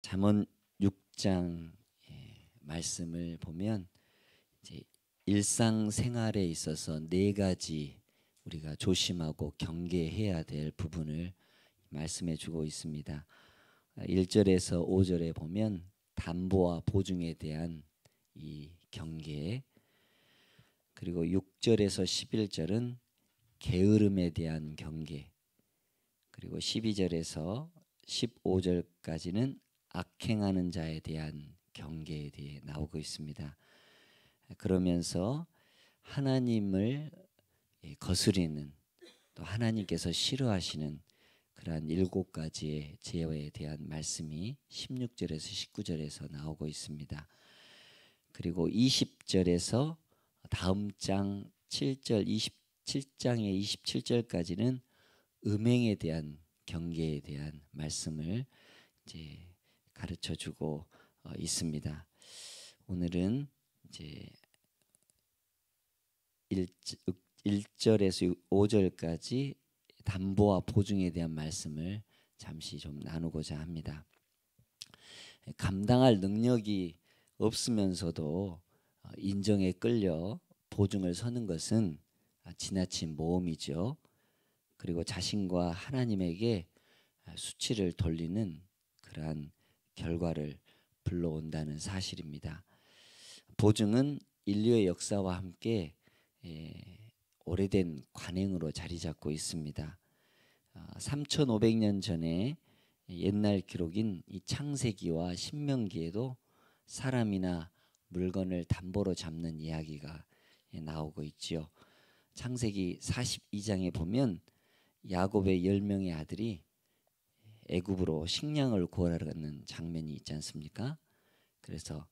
잠언 6장 말씀을 보면 이제 일상생활에 있어서 네 가지 우리가 조심하고 경계해야 될 부분을 말씀해 주고 있습니다. 1절에서 5절에 보면 담보와 보증에 대한 이 경계, 그리고 6절에서 11절은 게으름에 대한 경계, 그리고 12절에서 15절까지는 악행하는 자에 대한 경계에 대해 나오고 있습니다. 그러면서 하나님을 거스리는, 또 하나님께서 싫어하시는 그러한 7가지의 죄에 대한 말씀이 16절에서 19절에서 나오고 있습니다. 그리고 20절에서 다음 장 7절 27장의 27절까지는 음행에 대한 경계에 대한 말씀을 이제 가르쳐 주고 있습니다. 오늘은 이제 1절에서 5절까지 담보와 보증에 대한 말씀을 잠시 좀 나누고자 합니다. 감당할 능력이 없으면서도 인정에 끌려 보증을 서는 것은 지나친 모험이죠. 그리고 자신과 하나님에게 수치를 돌리는 그러한 결과를 불러온다는 사실입니다. 보증은 인류의 역사와 함께 오래된 관행으로 자리 잡고 있습니다. 3500년 전에 옛날 기록인 이 창세기와 신명기에도 사람이나 물건을 담보로 잡는 이야기가 나오고 있지요. 창세기 42장에 보면 야곱의 10명의 아들이 애굽으로 식량을 구하려는 장면이 있지 않습니까? 그래서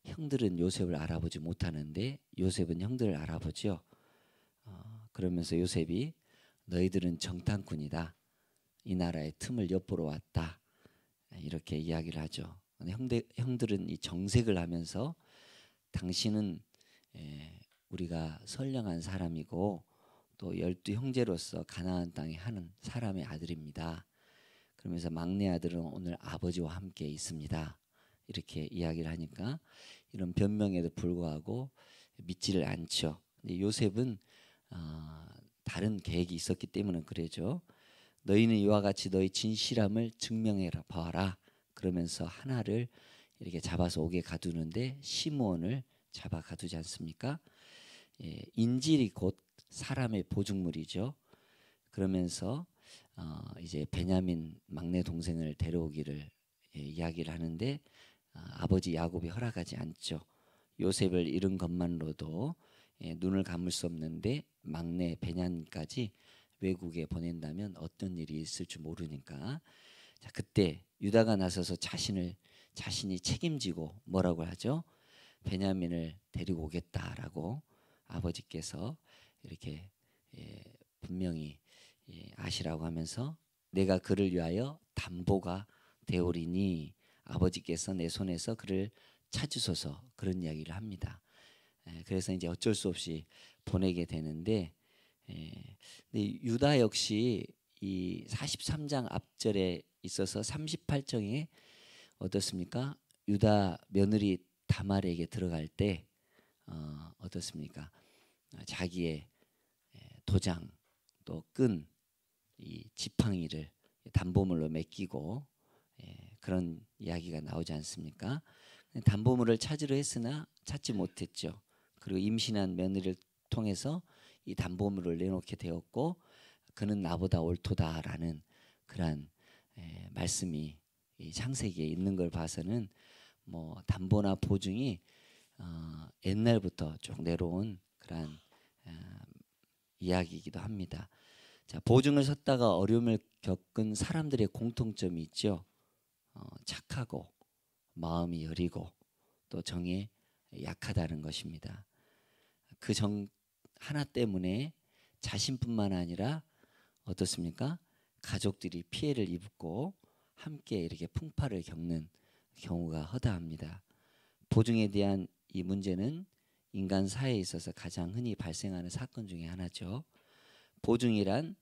형들은 요셉을 알아보지 못하는데 요셉은 형들을 알아보죠. 그러면서 요셉이 너희들은 정탐꾼이다, 이 나라의 틈을 엿보러 왔다, 이렇게 이야기를 하죠. 형들은 이 정색을 하면서 당신은 우리가 선량한 사람이고 또 12형제로서 가나안 땅에 하는 사람의 아들입니다. 그러면서 막내 아들은 오늘 아버지와 함께 있습니다, 이렇게 이야기를 하니까 이런 변명에도 불구하고 믿지를 않죠. 근데 요셉은 다른 계획이 있었기 때문에 그러죠. 너희는 이와 같이 너희 진실함을 증명해 봐라. 그러면서 하나를 이렇게 잡아서 옥에 가두는데 시므온을 잡아 가두지 않습니까? 인질이 곧 사람의 보증물이죠. 그러면서 이제 베냐민 막내 동생을 데려오기를 이야기를 하는데 아버지 야곱이 허락하지 않죠. 요셉을 잃은 것만으로도 눈을 감을 수 없는데 막내 베냐민까지 외국에 보낸다면 어떤 일이 있을 줄 모르니까, 자, 그때 유다가 나서서 자신이 책임지고 뭐라고 하죠? 베냐민을 데리고 오겠다라고 아버지께서 이렇게 분명히 아시라고 하면서 내가 그를 위하여 담보가 되오리니 아버지께서 내 손에서 그를 찾으소서, 그런 이야기를 합니다. 그래서 이제 어쩔 수 없이 보내게 되는데, 근데 유다 역시 이 43장 앞절에 있어서 38장에 어떻습니까? 유다 며느리 다말에게 들어갈 때 어떻습니까? 자기의 도장 또 끈, 이 지팡이를 담보물로 맡기고 그런 이야기가 나오지 않습니까? 담보물을 찾으려 했으나 찾지 못했죠. 그리고 임신한 며느리를 통해서 이 담보물을 내놓게 되었고 그는 나보다 옳도다라는 그러한 말씀이 이 창세기에 있는 걸 봐서는 뭐 담보나 보증이 옛날부터 쭉 내려온 그러한 이야기이기도 합니다. 자, 보증을 섰다가 어려움을 겪은 사람들의 공통점이 있죠. 착하고 마음이 여리고 또 정에 약하다는 것입니다. 그 정 하나 때문에 자신뿐만 아니라 어떻습니까? 가족들이 피해를 입고 함께 이렇게 풍파를 겪는 경우가 허다합니다. 보증에 대한 이 문제는 인간 사회에 있어서 가장 흔히 발생하는 사건 중에 하나죠. 보증이란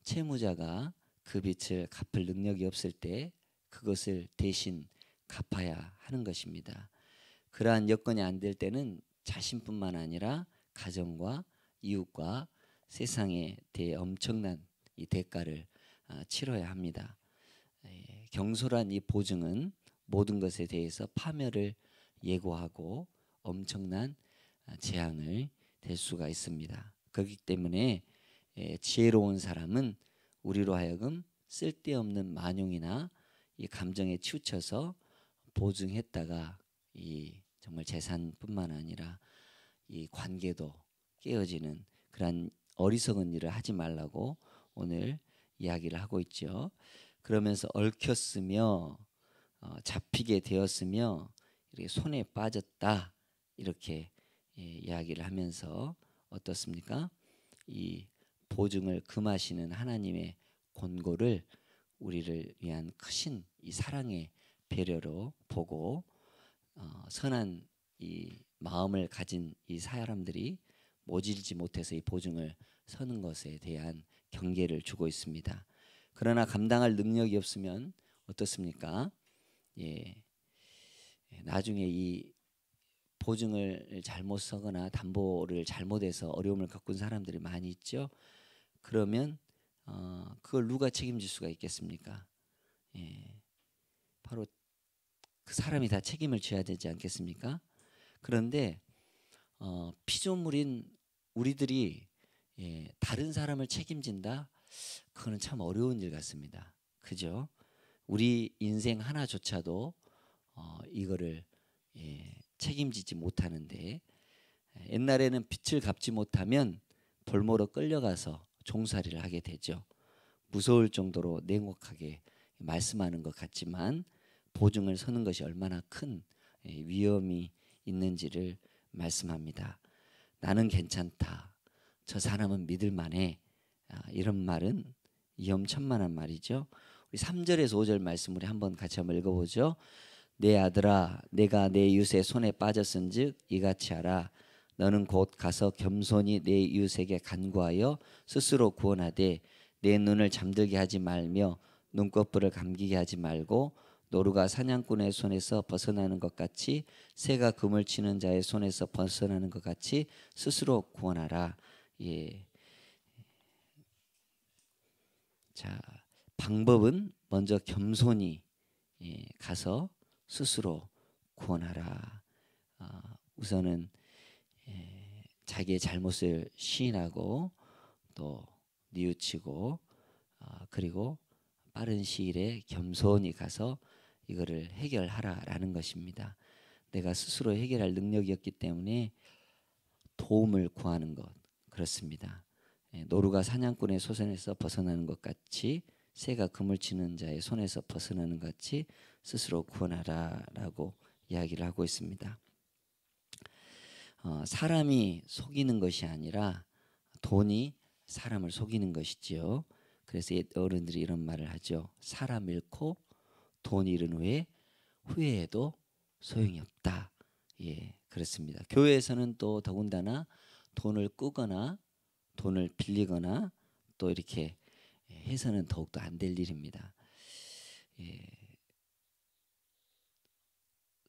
채무자가 그 빚을 갚을 능력이 없을 때 그것을 대신 갚아야 하는 것입니다. 그러한 여건이 안 될 때는 자신뿐만 아니라 가정과 이웃과 세상에 대해 엄청난 이 대가를 치러야 합니다. 경솔한 이 보증은 모든 것에 대해서 파멸을 예고하고 엄청난 재앙을 될 수가 있습니다. 그렇기 때문에 지혜로운 사람은 우리로 하여금 쓸데없는 만용이나 이 감정에 치우쳐서 보증했다가 이 정말 재산뿐만 아니라 이 관계도 깨어지는 그런 어리석은 일을 하지 말라고 오늘 이야기를 하고 있죠. 그러면서 얽혔으며 잡히게 되었으며 이렇게 손에 빠졌다 이렇게 이야기를 하면서 어떻습니까? 이 보증을 금하시는 하나님의 권고를 우리를 위한 크신 이 사랑의 배려로 보고 선한 이 마음을 가진 이 사람들이 모질지 못해서 이 보증을 서는 것에 대한 경계를 주고 있습니다. 그러나 감당할 능력이 없으면 어떻습니까? 나중에 이 보증을 잘못 서거나 담보를 잘못해서 어려움을 겪은 사람들이 많이 있죠. 그러면 그걸 누가 책임질 수가 있겠습니까? 바로 그 사람이 다 책임을 져야 되지 않겠습니까? 그런데 피조물인 우리들이 다른 사람을 책임진다? 그거는 참 어려운 일 같습니다. 그죠? 우리 인생 하나조차도 이거를 책임지지 못하는데 옛날에는 빚을 갚지 못하면 볼모로 끌려가서 종살이를 하게 되죠. 무서울 정도로 냉혹하게 말씀하는 것 같지만 보증을 서는 것이 얼마나 큰 위험이 있는지를 말씀합니다. 나는 괜찮다. 저 사람은 믿을 만해. 이런 말은 위험천만한 말이죠. 우리 3절에서 5절 말씀 우리 한번 같이 한번 읽어보죠. 내 아들아 내가 내 이웃의 손에 빠졌은즉 이같이 하라. 너는 곧 가서 겸손히 내 이웃에게 간구하여 스스로 구원하되 내 눈을 잠들게 하지 말며 눈꺼풀을 감기게 하지 말고 노루가 사냥꾼의 손에서 벗어나는 것 같이 새가 그물 치는 자의 손에서 벗어나는 것 같이 스스로 구원하라. 자, 방법은 먼저 겸손히 가서 스스로 구원하라. 우선은 자기의 잘못을 시인하고 또 뉘우치고 그리고 빠른 시일에 겸손히 가서 이거를 해결하라라는 것입니다. 내가 스스로 해결할 능력이 없기 때문에 도움을 구하는 것 그렇습니다. 노루가 사냥꾼의 손에서 벗어나는 것 같이 새가 그물 치는 자의 손에서 벗어나는 것 같이 스스로 구원하라라고 이야기를 하고 있습니다. 사람이 속이는 것이 아니라 돈이 사람을 속이는 것이지요. 그래서 어른들이 이런 말을 하죠. 사람 잃고 돈 잃은 후에 후회해도 소용이 없다. 그렇습니다. 교회에서는 또 더군다나 돈을 꾸거나 돈을 빌리거나 또 이렇게 해서는 더욱더 안 될 일입니다.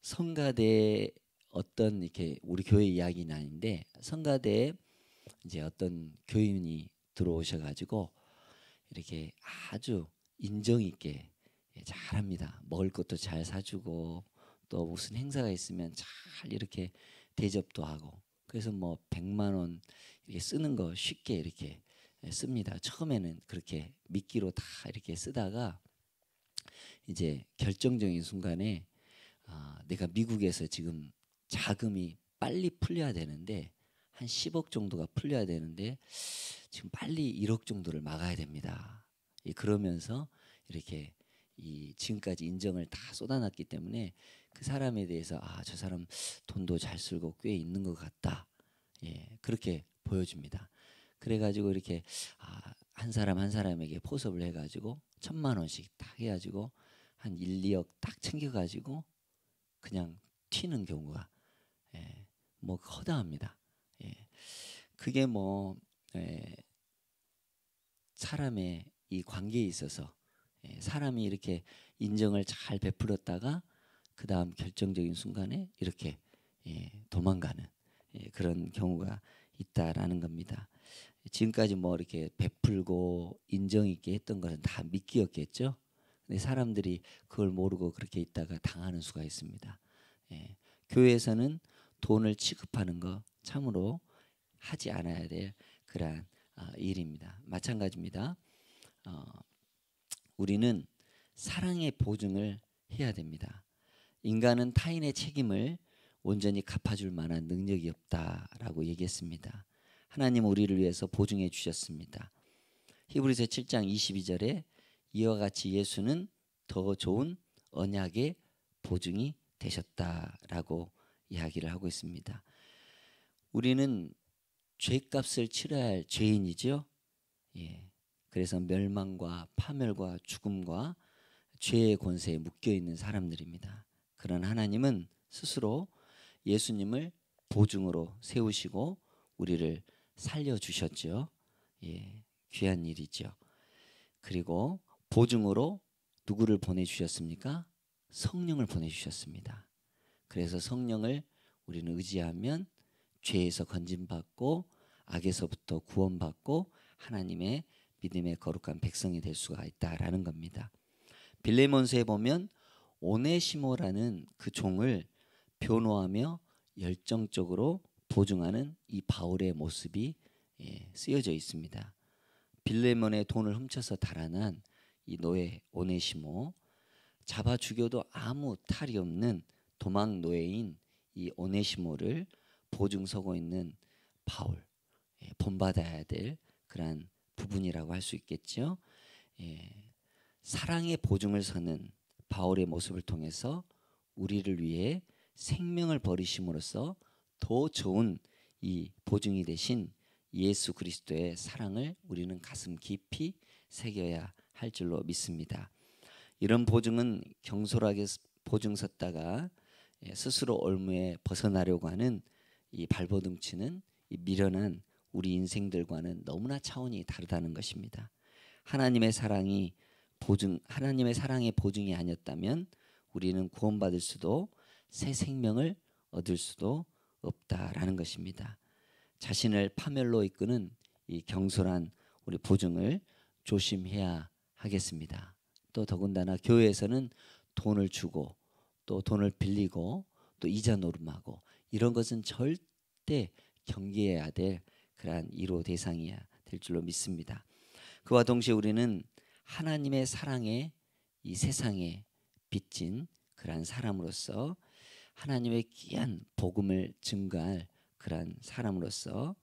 성가대 어떤 이렇게 우리 교회 이야기는 아닌데 성가대에 이제 어떤 교인이 들어오셔가지고 이렇게 아주 인정 있게 잘합니다. 먹을 것도 잘 사주고 또 무슨 행사가 있으면 잘 이렇게 대접도 하고 그래서 뭐 100만 원 이렇게 쓰는 거 쉽게 이렇게 씁니다. 처음에는 그렇게 미끼로 다 이렇게 쓰다가 이제 결정적인 순간에 내가 미국에서 지금 자금이 빨리 풀려야 되는데 한 10억 정도가 풀려야 되는데 지금 빨리 1억 정도를 막아야 됩니다. 그러면서 이렇게 지금까지 인정을 다 쏟아놨기 때문에 그 사람에 대해서 저 사람 돈도 잘 쓰고 꽤 있는 것 같다. 그렇게 보여줍니다. 그래가지고 이렇게 한 사람 한 사람에게 포섭을 해가지고 1,000만 원씩 딱 해가지고 한 1, 2억 딱 챙겨가지고 그냥 튀는 경우가 뭐 허다합니다. 그게 뭐 사람의 이 관계에 있어서 사람이 이렇게 인정을 잘 베풀었다가 그 다음 결정적인 순간에 이렇게 도망가는 그런 경우가 있다라는 겁니다. 지금까지 뭐 이렇게 베풀고 인정 있게 했던 것은 다 미끼였겠죠. 근데 사람들이 그걸 모르고 그렇게 있다가 당하는 수가 있습니다. 교회에서는 돈을 취급하는 거 참으로 하지 않아야 될 그러한 일입니다. 마찬가지입니다. 우리는 사랑의 보증을 해야 됩니다. 인간은 타인의 책임을 온전히 갚아줄 만한 능력이 없다라고 얘기했습니다. 하나님 우리를 위해서 보증해 주셨습니다. 히브리서 7장 22절에 이와 같이 예수는 더 좋은 언약의 보증이 되셨다라고 이야기를 하고 있습니다. 우리는 죄값을 치러야 할 죄인이죠. 그래서 멸망과 파멸과 죽음과 죄의 권세에 묶여 있는 사람들입니다. 그러나 하나님은 스스로 예수님을 보증으로 세우시고 우리를 살려주셨죠. 귀한 일이죠. 그리고 보증으로 누구를 보내주셨습니까? 성령을 보내주셨습니다. 그래서 성령을 우리는 의지하면 죄에서 건짐받고 악에서부터 구원받고 하나님의 믿음의 거룩한 백성이 될 수가 있다라는 겁니다. 빌레몬서에 보면 오네시모라는 그 종을 변호하며 열정적으로 보증하는 이 바울의 모습이 쓰여져 있습니다. 빌레몬의 돈을 훔쳐서 달아난 이 노예 오네시모, 잡아 죽여도 아무 탈이 없는 도망 노예인 이 오네시모를 보증 서고 있는 바울, 본받아야 될 그러한 부분이라고 할 수 있겠죠. 사랑의 보증을 서는 바울의 모습을 통해서 우리를 위해 생명을 버리심으로써 더 좋은 이 보증이 되신 예수 그리스도의 사랑을 우리는 가슴 깊이 새겨야 할 줄로 믿습니다. 이런 보증은 경솔하게 보증 섰다가 스스로 올무에 벗어나려고 하는 이 발버둥치는 이 미련한 우리 인생들과는 너무나 차원이 다르다는 것입니다. 하나님의 사랑의 보증이 아니었다면 우리는 구원받을 수도 새 생명을 얻을 수도 없다라는 것입니다. 자신을 파멸로 이끄는 이 경솔한 우리 보증을 조심해야 하겠습니다. 또 더군다나 교회에서는 돈을 주고 또 돈을 빌리고 또 이자 노름하고 이런 것은 절대 경계해야 될 그러한 1호 대상이야 될 줄로 믿습니다. 그와 동시에 우리는 하나님의 사랑에 이 세상에 빚진 그러한 사람으로서 하나님의 귀한 복음을 증거할 그러한 사람으로서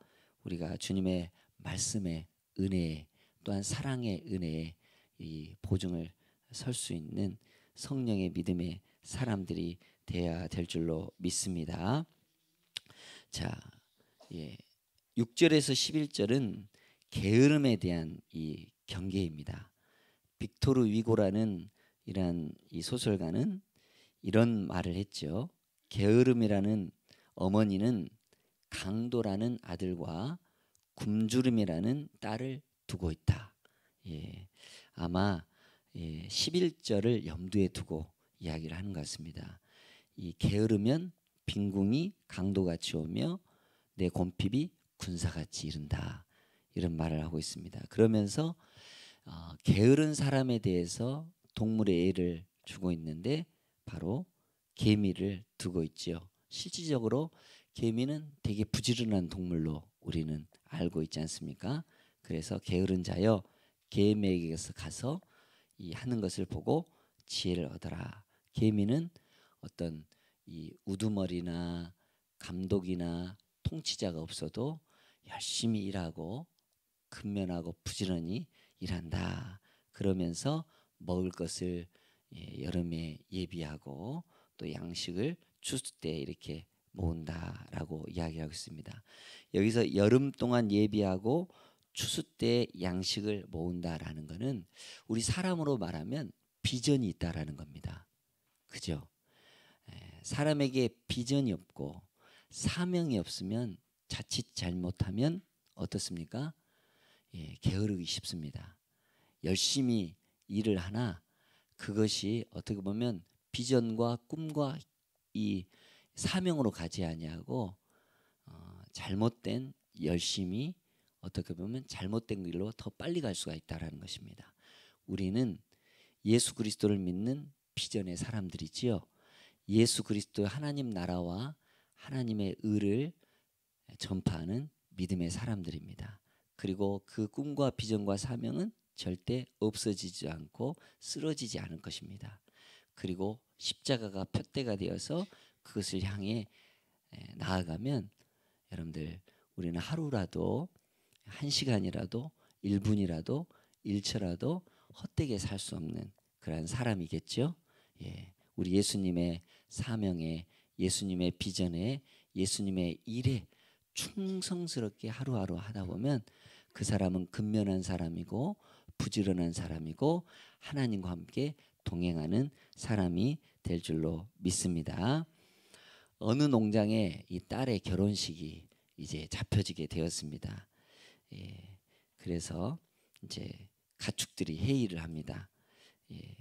우리가 주님의 말씀의 은혜에 또한 사랑의 은혜에 이 보증을 설 수 있는 성령의 믿음의 사람들이 되어야 될 줄로 믿습니다. 자, 6절에서 11절은 게으름에 대한 이 경계입니다. 빅토르 위고라는 이러한 이 소설가는 이런 말을 했죠. 게으름이라는 어머니는 강도라는 아들과 굶주림이라는 딸을 두고 있다. 아마 11절을 염두에 두고 이야기를 하는 것 같습니다. 이 게으르면 빈궁이 강도같이 오며 내 곰핍이 군사같이 이른다. 이런 말을 하고 있습니다. 그러면서 게으른 사람에 대해서 동물의 예를 주고 있는데 바로 개미를 두고 있지요. 실질적으로 개미는 되게 부지런한 동물로 우리는 알고 있지 않습니까? 그래서 게으른 자여 개미에게서 가서 이 하는 것을 보고 지혜를 얻어라. 개미는 어떤 이 우두머리나 감독이나 통치자가 없어도 열심히 일하고 근면하고 부지런히 일한다. 그러면서 먹을 것을 여름에 예비하고 또 양식을 추수 때 이렇게 모은다라고 이야기하고 있습니다. 여기서 여름 동안 예비하고 추수 때 양식을 모은다라는 것은 우리 사람으로 말하면 비전이 있다라는 겁니다. 그죠? 사람에게 비전이 없고 사명이 없으면 자칫 잘못하면 어떻습니까? 게으르기 쉽습니다. 열심히 일을 하나 그것이 어떻게 보면 비전과 꿈과 이 사명으로 가지 아니하고 잘못된 열심이 어떻게 보면 잘못된 길로 더 빨리 갈 수가 있다라는 것입니다. 우리는 예수 그리스도를 믿는 비전의 사람들이지요. 예수 그리스도 하나님 나라와 하나님의 의를 전파하는 믿음의 사람들입니다. 그리고 그 꿈과 비전과 사명은 절대 없어지지 않고 쓰러지지 않을 것입니다. 그리고 십자가가 표대가 되어서 그것을 향해 나아가면 여러분들 우리는 하루라도 1시간이라도 1분이라도 1초라도 헛되게 살 수 없는 그런 사람이겠죠. 예, 우리 예수님의 사명에 예수님의 비전에 예수님의 일에 충성스럽게 하루하루 하다 보면 그 사람은 근면한 사람이고 부지런한 사람이고 하나님과 함께 동행하는 사람이 될 줄로 믿습니다. 어느 농장에 이 딸의 결혼식이 이제 잡혀지게 되었습니다. 예, 그래서 이제 가축들이 회의를 합니다. 예,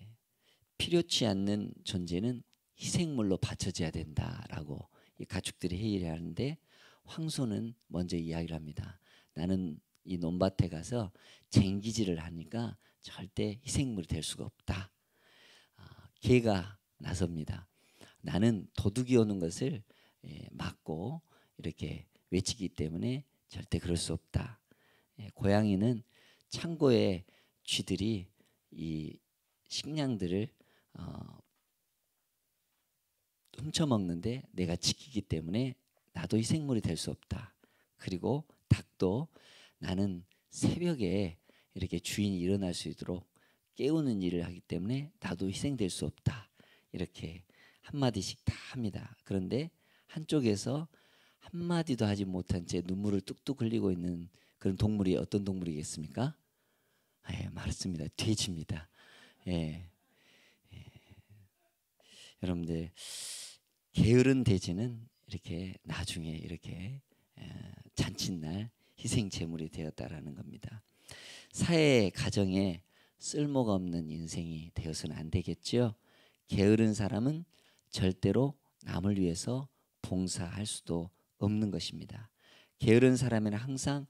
필요치 않는 존재는 희생물로 바쳐져야 된다라고 이 가축들이 회의를 하는데 황소는 먼저 이야기를 합니다. 나는 이 논밭에 가서 쟁기질을 하니까 절대 희생물이 될 수가 없다. 개가 나섭니다. 나는 도둑이 오는 것을 막고 이렇게 외치기 때문에 절대 그럴 수 없다. 고양이는 창고에 쥐들이 이 식량들을 훔쳐먹는데 내가 지키기 때문에 나도 희생물이 될 수 없다. 그리고 닭도 나는 새벽에 이렇게 주인이 일어날 수 있도록 깨우는 일을 하기 때문에 나도 희생될 수 없다. 이렇게 한마디씩 다 합니다. 그런데 한쪽에서 한마디도 하지 못한 채 눈물을 뚝뚝 흘리고 있는 그런 동물이 어떤 동물이겠습니까? 예, 맞습니다. 돼지입니다. 예. 여러분들 게으른 돼지는 이렇게 나중에 이렇게 잔칫날 희생 제물이 되었다라는 겁니다. 사회 가정에 쓸모가 없는 인생이 되어서는 안 되겠죠. 게으른 사람은 절대로 남을 위해서 봉사할 수도 없는 것입니다. 게으른 사람에는 항상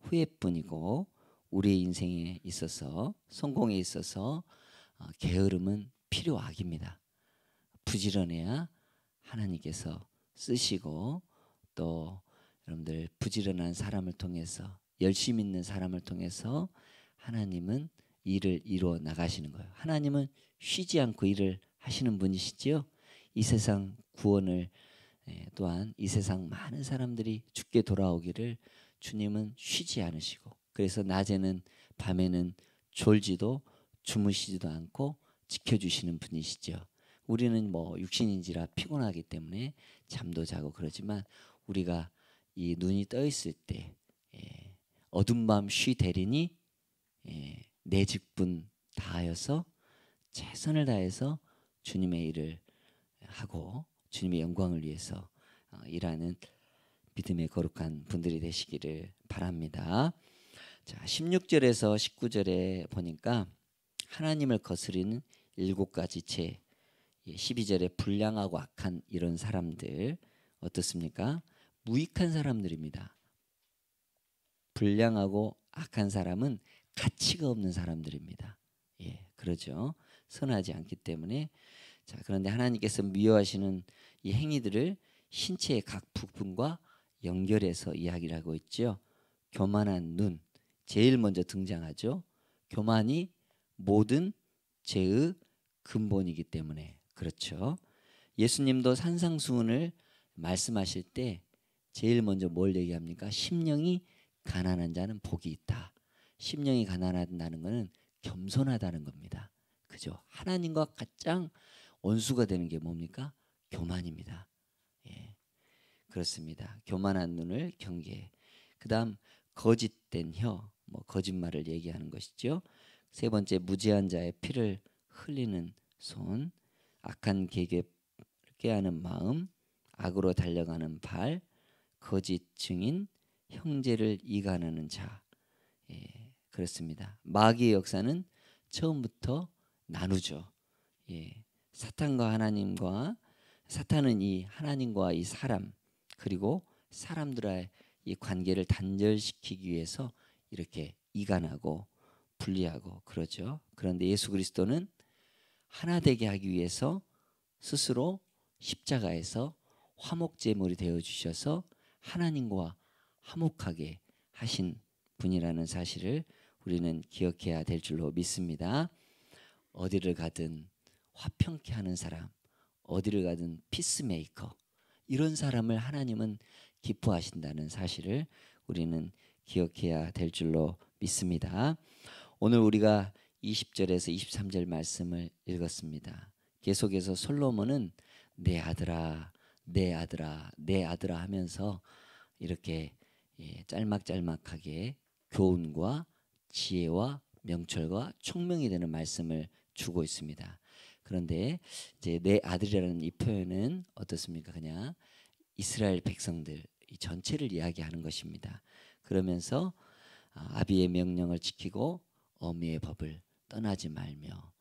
후회뿐이고 우리의 인생에 있어서 성공에 있어서 게으름은 필요악입니다. 부지런해야 하나님께서 쓰시고 또 여러분들 부지런한 사람을 통해서 열심 있는 사람을 통해서 하나님은 일을 이루어 나가시는 거예요. 하나님은 쉬지 않고 일을 하시는 분이시지요. 이 세상 구원을 또한 이 세상 많은 사람들이 죽게 돌아오기를 주님은 쉬지 않으시고 그래서 낮에는 밤에는 졸지도 주무시지도 않고 지켜주시는 분이시죠. 우리는 뭐 육신인지라 피곤하기 때문에 잠도 자고 그러지만 우리가 이 눈이 떠 있을 때 어둠 밤 쉬 되리니 내 직분 다하여서 최선을 다해서 주님의 일을 하고 주님의 영광을 위해서 일하는 믿음의 거룩한 분들이 되시기를 바랍니다. 자, 16절에서 19절에 보니까 하나님을 거스리는 7가지 죄, 12절에 불량하고 악한 이런 사람들 어떻습니까? 무익한 사람들입니다. 불량하고 악한 사람은 가치가 없는 사람들입니다. 예, 그렇죠. 선하지 않기 때문에 자, 그런데 하나님께서 미워하시는 이 행위들을 신체의 각 부분과 연결해서 이야기를 하고 있죠. 교만한 눈, 제일 먼저 등장하죠. 교만이 모든 죄의 근본이기 때문에 그렇죠. 예수님도 산상수훈을 말씀하실 때 제일 먼저 뭘 얘기합니까? 심령이 가난한 자는 복이 있다. 심령이 가난하다는 것은 겸손하다는 겁니다. 그죠? 하나님과 가장 원수가 되는 게 뭡니까? 교만입니다. 예, 그렇습니다. 교만한 눈을 경계해. 그다음 거짓된 혀, 뭐 거짓말을 얘기하는 것이죠. 세 번째 무죄한 자의 피를 흘리는 손, 악한 계획을 꾀하는 마음, 악으로 달려가는 발, 거짓 증인, 형제를 이간하는 자. 예, 그렇습니다. 마귀의 역사는 처음부터 나누죠. 예, 사탄과 하나님과 사탄은 이 하나님과 이 사람 그리고 사람들의 이 관계를 단절시키기 위해서 이렇게 이간하고 분리하고 그러죠. 그런데 예수 그리스도는 하나 되게 하기 위해서 스스로 십자가에서 화목제물이 되어 주셔서 하나님과 화목하게 하신 분이라는 사실을 우리는 기억해야 될 줄로 믿습니다. 어디를 가든 화평케 하는 사람, 어디를 가든 피스메이커, 이런 사람을 하나님은 기뻐하신다는 사실을 우리는 기억해야 될 줄로 믿습니다. 오늘 우리가 20절에서 23절 말씀을 읽었습니다. 계속해서 솔로몬은 내 아들아, 내 아들아, 내 아들아 하면서 이렇게 짤막짤막하게 교훈과 지혜와 명철과 총명이 되는 말씀을 주고 있습니다. 그런데 이제 내 아들이라는 이 표현은 어떻습니까? 그냥 이스라엘 백성들 이 전체를 이야기하는 것입니다. 그러면서 아비의 명령을 지키고 어미의 법을 떠나지 말며,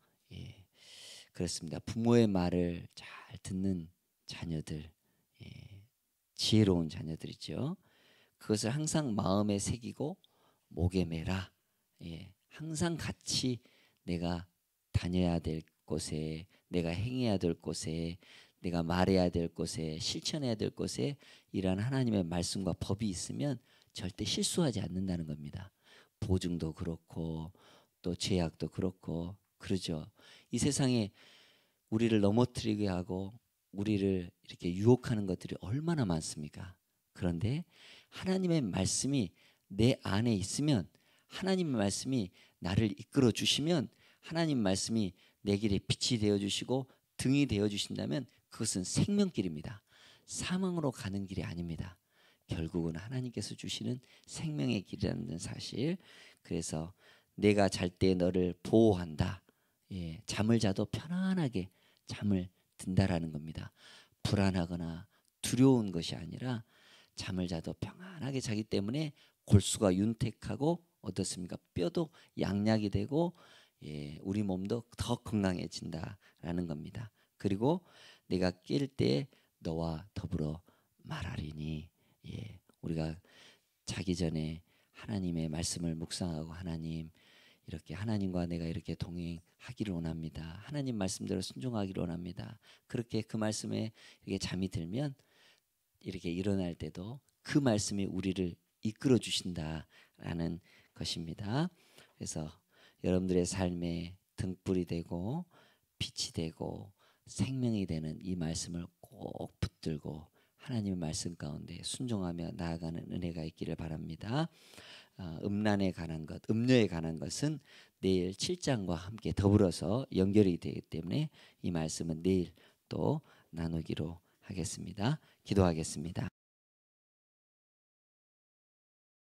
그렇습니다. 부모의 말을 잘 듣는 자녀들, 지혜로운 자녀들이죠. 그것을 항상 마음에 새기고 목에 매라. 항상 같이 내가 다녀야 될 곳에, 내가 행해야 될 곳에, 내가 말해야 될 곳에, 실천해야 될 곳에 이러한 하나님의 말씀과 법이 있으면 절대 실수하지 않는다는 겁니다. 보증도 그렇고 또 죄악도 그렇고 그러죠. 이 세상에 우리를 넘어뜨리게 하고 우리를 이렇게 유혹하는 것들이 얼마나 많습니까? 그런데 하나님의 말씀이 내 안에 있으면, 하나님의 말씀이 나를 이끌어 주시면, 하나님 말씀이 내 길에 빛이 되어 주시고 등이 되어 주신다면 그것은 생명길입니다. 사망으로 가는 길이 아닙니다. 결국은 하나님께서 주시는 생명의 길이라는 사실. 그래서 내가 잘 때 너를 보호한다. 잠을 자도 편안하게 잠을 든다라는 겁니다. 불안하거나 두려운 것이 아니라 잠을 자도 평안하게 자기 때문에 골수가 윤택하고 어떻습니까? 뼈도 양약이 되고 우리 몸도 더 건강해진다라는 겁니다. 그리고 내가 깰 때 너와 더불어 말하리니, 우리가 자기 전에 하나님의 말씀을 묵상하고 하나님, 이렇게 하나님과 내가 이렇게 동행하기를 원합니다. 하나님 말씀대로 순종하기를 원합니다. 그렇게 그 말씀에 이렇게 잠이 들면 이렇게 일어날 때도 그 말씀이 우리를 이끌어 주신다라는 것입니다. 그래서 여러분들의 삶에 등불이 되고 빛이 되고 생명이 되는 이 말씀을 꼭 붙들고 하나님의 말씀 가운데 순종하며 나아가는 은혜가 있기를 바랍니다. 음란에 관한 것, 음료에 관한 것은 내일 7장과 함께 더불어서 연결이 되기 때문에 이 말씀은 내일 또 나누기로 하겠습니다. 기도하겠습니다.